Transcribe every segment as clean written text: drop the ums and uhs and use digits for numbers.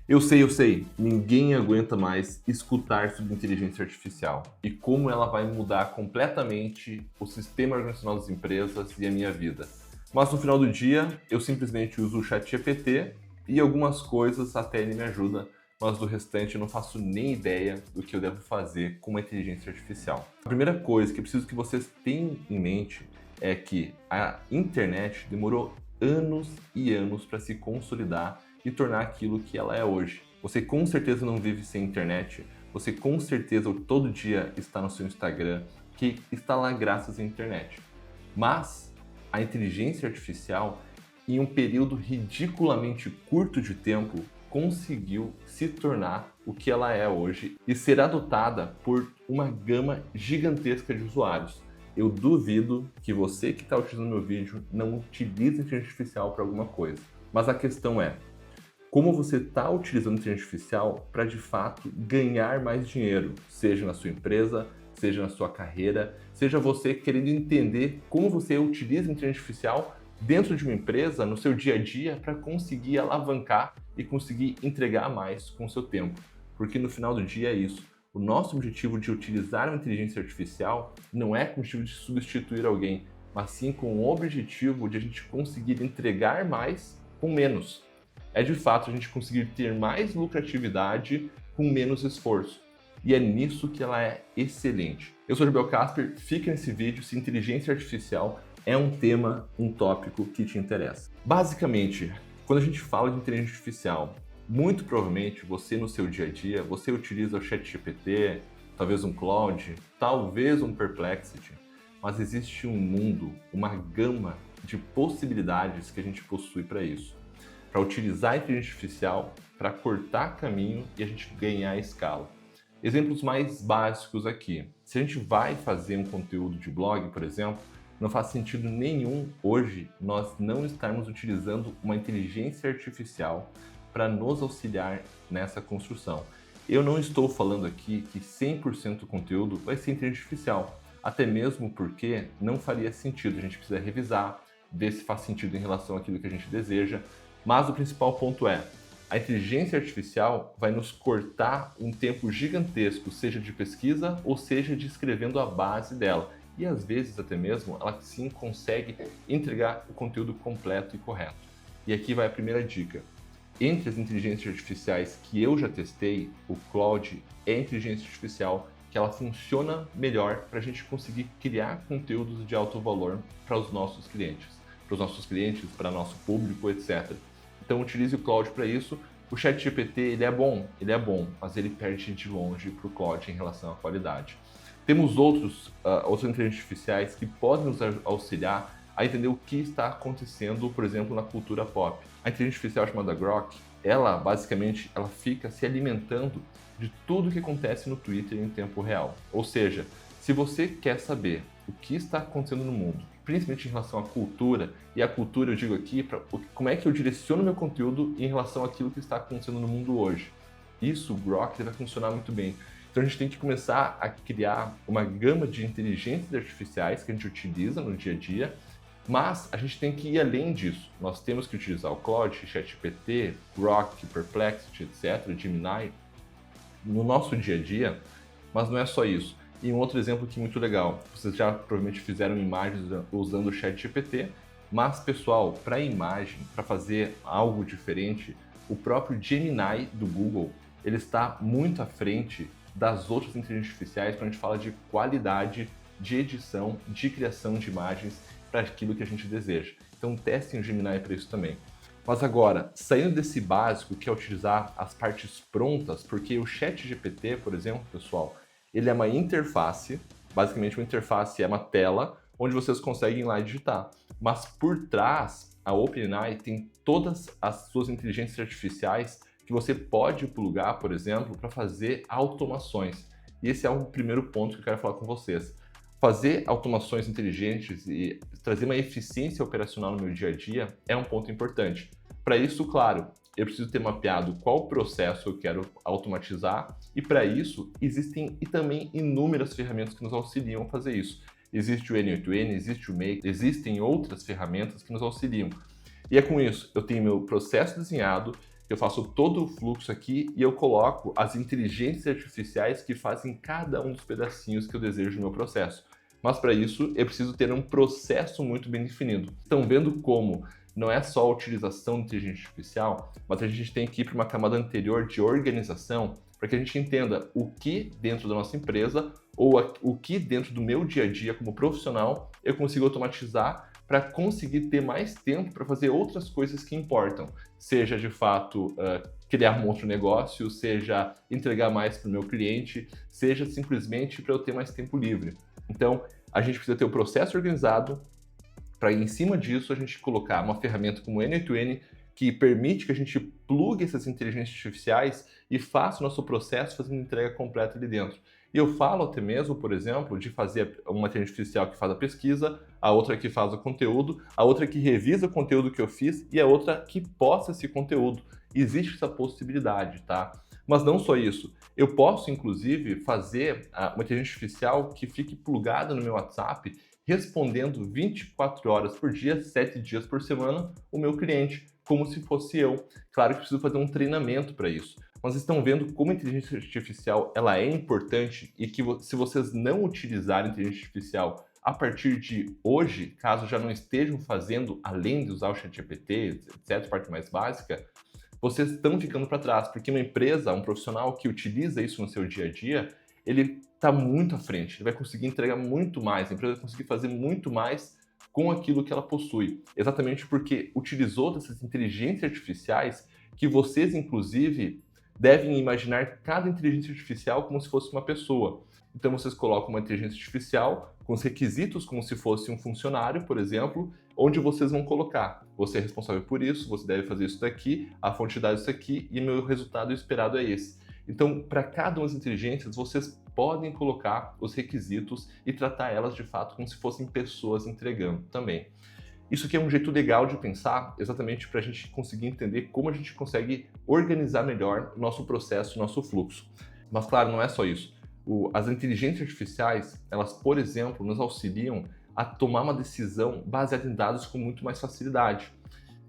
Eu sei, ninguém aguenta mais escutar sobre inteligência artificial e como ela vai mudar completamente o sistema organizacional das empresas e a minha vida. Mas no final do dia, eu simplesmente uso o ChatGPT e algumas coisas até ele me ajuda, mas do restante eu não faço nem ideia do que eu devo fazer com uma inteligência artificial. A primeira coisa que eu preciso que vocês tenham em mente é que a internet demorou anos e anos para se consolidar e tornar aquilo que ela é hoje. Você com certeza não vive sem internet, você com certeza todo dia está no seu Instagram, que está lá graças à internet. Mas a inteligência artificial, em um período ridiculamente curto de tempo, conseguiu se tornar o que ela é hoje e ser adotada por uma gama gigantesca de usuários. Eu duvido que você que está utilizando meu vídeo não utilize a inteligência artificial para alguma coisa. Mas a questão é, como você está utilizando a inteligência artificial para de fato ganhar mais dinheiro, seja na sua empresa, seja na sua carreira, seja você querendo entender como você utiliza a inteligência artificial dentro de uma empresa, no seu dia a dia, para conseguir alavancar e conseguir entregar mais com o seu tempo. Porque no final do dia é isso. O nosso objetivo de utilizar a inteligência artificial não é com o objetivo de substituir alguém, mas sim com o objetivo de a gente conseguir entregar mais com menos. É de fato a gente conseguir ter mais lucratividade com menos esforço. E é nisso que ela é excelente. Eu sou o Gabriel Casper, fica nesse vídeo se inteligência artificial é um tema, um tópico que te interessa. Basicamente, quando a gente fala de inteligência artificial, muito provavelmente você no seu dia a dia, você utiliza o ChatGPT, talvez um Claude, talvez um Perplexity, mas existe um mundo, uma gama de possibilidades que a gente possui para isso. Para utilizar a inteligência artificial para cortar caminho e a gente ganhar escala. Exemplos mais básicos aqui. Se a gente vai fazer um conteúdo de blog, por exemplo, não faz sentido nenhum hoje nós não estarmos utilizando uma inteligência artificial para nos auxiliar nessa construção. Eu não estou falando aqui que 100% do conteúdo vai ser inteligência artificial, até mesmo porque não faria sentido. A gente precisa revisar, ver se faz sentido em relação àquilo que a gente deseja. Mas o principal ponto é, a inteligência artificial vai nos cortar um tempo gigantesco, seja de pesquisa ou seja de escrevendo a base dela. E às vezes até mesmo ela sim consegue entregar o conteúdo completo e correto. E aqui vai a primeira dica. Entre as inteligências artificiais que eu já testei, o Claude é a inteligência artificial que ela funciona melhor para a gente conseguir criar conteúdos de alto valor para os nossos clientes. Para nosso público, etc. Então utilize o Claude para isso. O ChatGPT ele é bom, mas ele perde de longe para o Claude em relação à qualidade. Temos outras inteligências artificiais que podem nos auxiliar a entender o que está acontecendo, por exemplo, na cultura pop. A inteligência artificial chamada Grok, ela basicamente fica se alimentando de tudo que acontece no Twitter em tempo real. Ou seja, se você quer saber o que está acontecendo no mundo, principalmente em relação à cultura, e a cultura eu digo aqui, como é que eu direciono meu conteúdo em relação àquilo que está acontecendo no mundo hoje. Isso, o Grok, vai funcionar muito bem. Então a gente tem que começar a criar uma gama de inteligências artificiais que a gente utiliza no dia a dia, mas a gente tem que ir além disso. Nós temos que utilizar o Claude, ChatGPT, Grok, Perplexity, etc., Gemini, no nosso dia a dia, mas não é só isso. E um outro exemplo aqui muito legal, vocês já provavelmente fizeram imagens usando o ChatGPT, mas pessoal, para imagem, para fazer algo diferente, o próprio Gemini do Google, ele está muito à frente das outras inteligências artificiais quando a gente fala de qualidade de edição, de criação de imagens para aquilo que a gente deseja. Então testem o Gemini para isso também. Mas agora, saindo desse básico que é utilizar as partes prontas, porque o ChatGPT, por exemplo, pessoal, ele é uma interface, basicamente uma interface é uma tela onde vocês conseguem lá digitar. Mas por trás, a OpenAI tem todas as suas inteligências artificiais que você pode plugar, por exemplo, para fazer automações. E esse é o primeiro ponto que eu quero falar com vocês. Fazer automações inteligentes e trazer uma eficiência operacional no meu dia a dia é um ponto importante. Para isso, claro, eu preciso ter mapeado qual processo eu quero automatizar e para isso existem também inúmeras ferramentas que nos auxiliam a fazer isso. Existe o N8N, existe o Make, existem outras ferramentas que nos auxiliam. E é com isso, eu tenho meu processo desenhado, Eu faço todo o fluxo aqui e eu coloco as inteligências artificiais que fazem cada um dos pedacinhos que eu desejo no meu processo. Mas para isso eu preciso ter um processo muito bem definido. Estão vendo como não é só a utilização de inteligência artificial, mas a gente tem que ir para uma camada anterior de organização para que a gente entenda o que dentro da nossa empresa ou o que dentro do meu dia a dia como profissional eu consigo automatizar para conseguir ter mais tempo para fazer outras coisas que importam. Seja de fato criar um outro negócio, seja entregar mais para o meu cliente, seja simplesmente para eu ter mais tempo livre. Então, a gente precisa ter o processo organizado para em cima disso a gente colocar uma ferramenta como o N8N que permite que a gente plugue essas inteligências artificiais e faça o nosso processo fazendo entrega completa ali dentro. E eu falo até mesmo, por exemplo, de fazer uma inteligência artificial que faz a pesquisa, a outra que faz o conteúdo, a outra que revisa o conteúdo que eu fiz e a outra que posta esse conteúdo. Existe essa possibilidade, tá? Mas não só isso. Eu posso, inclusive, fazer uma inteligência artificial que fique plugada no meu WhatsApp, respondendo 24 horas por dia, 7 dias por semana, o meu cliente, como se fosse eu. Claro que preciso fazer um treinamento para isso. Mas estão vendo como a inteligência artificial ela é importante e que se vocês não utilizarem a inteligência artificial a partir de hoje, caso já não estejam fazendo, além de usar o ChatGPT, etc., a parte mais básica, vocês estão ficando para trás, porque uma empresa, um profissional que utiliza isso no seu dia a dia, ele está muito à frente, ele vai conseguir entregar muito mais, a empresa vai conseguir fazer muito mais com aquilo que ela possui. Exatamente porque utilizou dessas inteligências artificiais que vocês, inclusive, devem imaginar cada inteligência artificial como se fosse uma pessoa. Então vocês colocam uma inteligência artificial com os requisitos como se fosse um funcionário, por exemplo, onde vocês vão colocar: você é responsável por isso, você deve fazer isso daqui, a fonte dá isso aqui e meu resultado esperado é esse. Então, para cada uma das inteligências, vocês podem colocar os requisitos e tratar elas de fato como se fossem pessoas entregando também. Isso aqui é um jeito legal de pensar, exatamente para a gente conseguir entender como a gente consegue organizar melhor o nosso processo, o nosso fluxo. Mas claro, não é só isso. As inteligências artificiais, elas, por exemplo, nos auxiliam a tomar uma decisão baseada em dados com muito mais facilidade.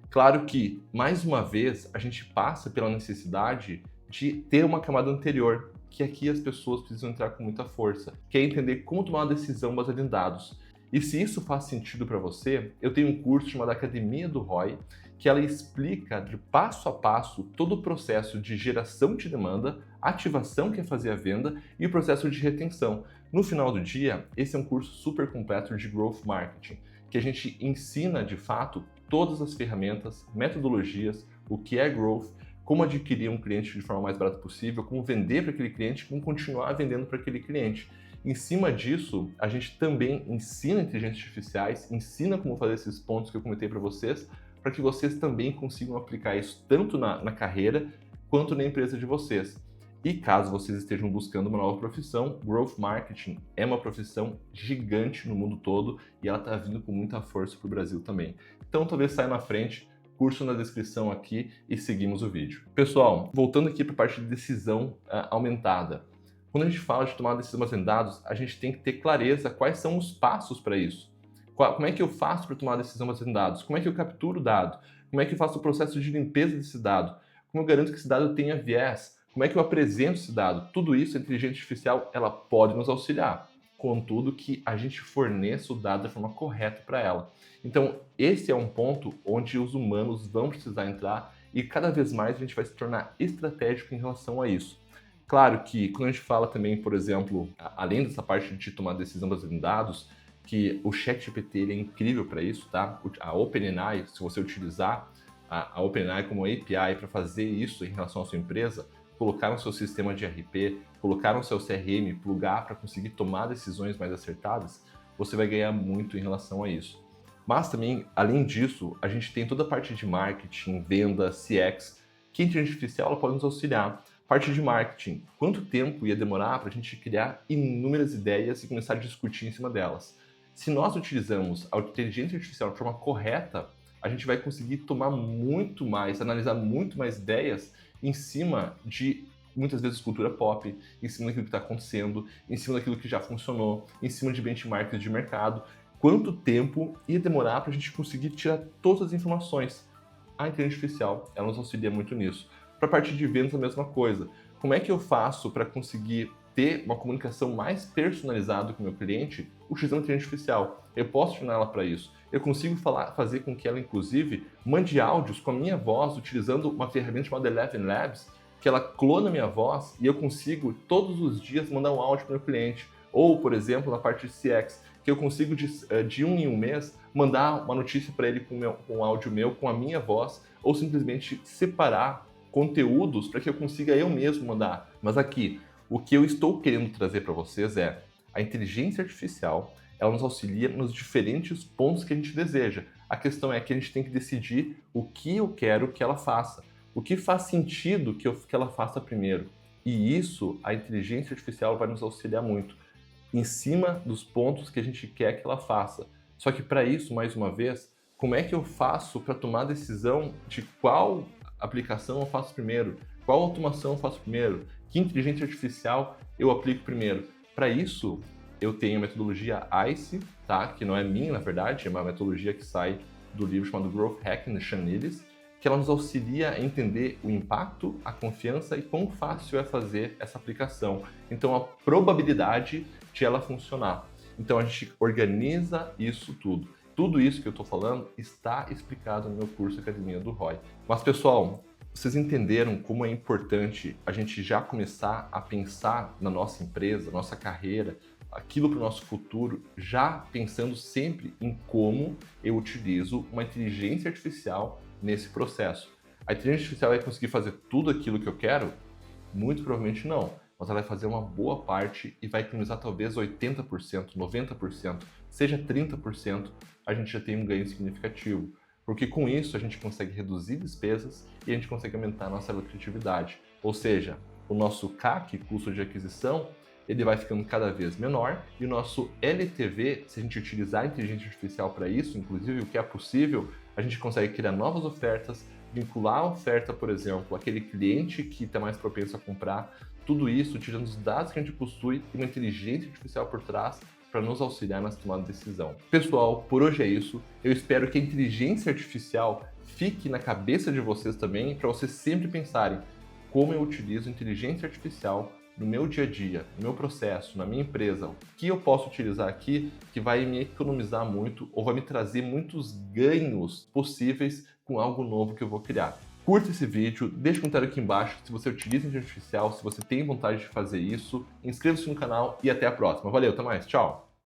Claro que, mais uma vez, a gente passa pela necessidade de ter uma camada anterior, que aqui as pessoas precisam entrar com muita força, que é entender como tomar uma decisão baseada em dados. E se isso faz sentido para você, eu tenho um curso chamado Academia do ROI, que ela explica de passo a passo todo o processo de geração de demanda, ativação que é fazer a venda e o processo de retenção. No final do dia, esse é um curso super completo de Growth Marketing, que a gente ensina de fato todas as ferramentas, metodologias, o que é Growth, como adquirir um cliente de forma mais barata possível, como vender para aquele cliente, como continuar vendendo para aquele cliente. Em cima disso, a gente também ensina inteligências artificiais, ensina como fazer esses pontos que eu comentei para vocês, para que vocês também consigam aplicar isso tanto na carreira quanto na empresa de vocês. E caso vocês estejam buscando uma nova profissão, Growth Marketing é uma profissão gigante no mundo todo e ela está vindo com muita força para o Brasil também. Então talvez saia na frente, curso na descrição aqui e seguimos o vídeo. Pessoal, voltando aqui para a parte de decisão aumentada. Quando a gente fala de tomar decisão baseada em dados, a gente tem que ter clareza quais são os passos para isso. Como é que eu faço para tomar a decisão baseada em dados? Como é que eu capturo o dado? Como é que eu faço o processo de limpeza desse dado? Como eu garanto que esse dado tenha viés? Como é que eu apresento esse dado? Tudo isso, a inteligência artificial, ela pode nos auxiliar, contudo que a gente forneça o dado da forma correta para ela. Então, esse é um ponto onde os humanos vão precisar entrar e cada vez mais a gente vai se tornar estratégico em relação a isso. Claro que quando a gente fala também, por exemplo, além dessa parte de tomar decisão baseada em dados, que o ChatGPT ele é incrível para isso, tá? A OpenAI, se você utilizar a OpenAI como API para fazer isso em relação à sua empresa, colocar no seu sistema de RP, colocar no seu CRM, plugar para conseguir tomar decisões mais acertadas, você vai ganhar muito em relação a isso. Mas também, além disso, a gente tem toda a parte de marketing, venda, CX, que a inteligência artificial ela pode nos auxiliar. Parte de marketing, quanto tempo ia demorar para a gente criar inúmeras ideias e começar a discutir em cima delas? Se nós utilizamos a inteligência artificial de forma correta, a gente vai conseguir tomar muito mais, analisar muito mais ideias em cima de, muitas vezes, cultura pop, em cima daquilo que está acontecendo, em cima daquilo que já funcionou, em cima de benchmarks de mercado. Quanto tempo ia demorar para a gente conseguir tirar todas as informações? A inteligência artificial, ela nos auxilia muito nisso. Para a parte de vendas, a mesma coisa. Como é que eu faço para conseguir ter uma comunicação mais personalizada com o meu cliente utilizando a inteligência artificial? Eu posso treinar ela para isso. Eu consigo fazer com que ela, inclusive, mande áudios com a minha voz utilizando uma ferramenta chamada Eleven Labs, que ela clona a minha voz e eu consigo todos os dias mandar um áudio para o meu cliente. Ou, por exemplo, na parte de CX, que eu consigo de um em um mês mandar uma notícia para ele com um áudio meu, com a minha voz, ou simplesmente separar conteúdos para que eu consiga eu mesmo mandar. Mas aqui, o que eu estou querendo trazer para vocês é a inteligência artificial, ela nos auxilia nos diferentes pontos que a gente deseja. A questão é que a gente tem que decidir o que eu quero que ela faça, o que faz sentido que ela faça primeiro. E isso, a inteligência artificial vai nos auxiliar muito, em cima dos pontos que a gente quer que ela faça. Só que para isso, mais uma vez, como é que eu faço para tomar a decisão de qual aplicação eu faço primeiro? Qual automação eu faço primeiro? Que inteligência artificial eu aplico primeiro? Para isso, eu tenho a metodologia ICE, tá? Que não é minha, na verdade, é uma metodologia que sai do livro chamado Growth Hacking, de Sean Ellis, que ela nos auxilia a entender o impacto, a confiança e quão fácil é fazer essa aplicação. Então, a probabilidade de ela funcionar. Então, a gente organiza isso tudo. Tudo isso que eu estou falando está explicado no meu curso Academia do ROI. Mas, pessoal, vocês entenderam como é importante a gente já começar a pensar na nossa empresa, nossa carreira, aquilo para o nosso futuro, já pensando sempre em como eu utilizo uma inteligência artificial nesse processo. A inteligência artificial vai conseguir fazer tudo aquilo que eu quero? Muito provavelmente não, mas ela vai fazer uma boa parte e vai economizar talvez 80%, 90%, seja 30%, a gente já tem um ganho significativo. Porque com isso a gente consegue reduzir despesas e a gente consegue aumentar a nossa lucratividade. Ou seja, o nosso CAC, custo de aquisição, ele vai ficando cada vez menor e o nosso LTV, se a gente utilizar a inteligência artificial para isso, inclusive o que é possível, a gente consegue criar novas ofertas, vincular a oferta, por exemplo, aquele cliente que está mais propenso a comprar, tudo isso utilizando os dados que a gente possui e uma inteligência artificial por trás para nos auxiliar nessa tomada de decisão. Pessoal, por hoje é isso. Eu espero que a inteligência artificial fique na cabeça de vocês também, para vocês sempre pensarem como eu utilizo inteligência artificial no meu dia a dia, no meu processo, na minha empresa, o que eu posso utilizar aqui que vai me economizar muito ou vai me trazer muitos ganhos possíveis com algo novo que eu vou criar. Curta esse vídeo, deixa um comentário aqui embaixo se você utiliza inteligência artificial, se você tem vontade de fazer isso, inscreva-se no canal e até a próxima. Valeu, até mais, tchau!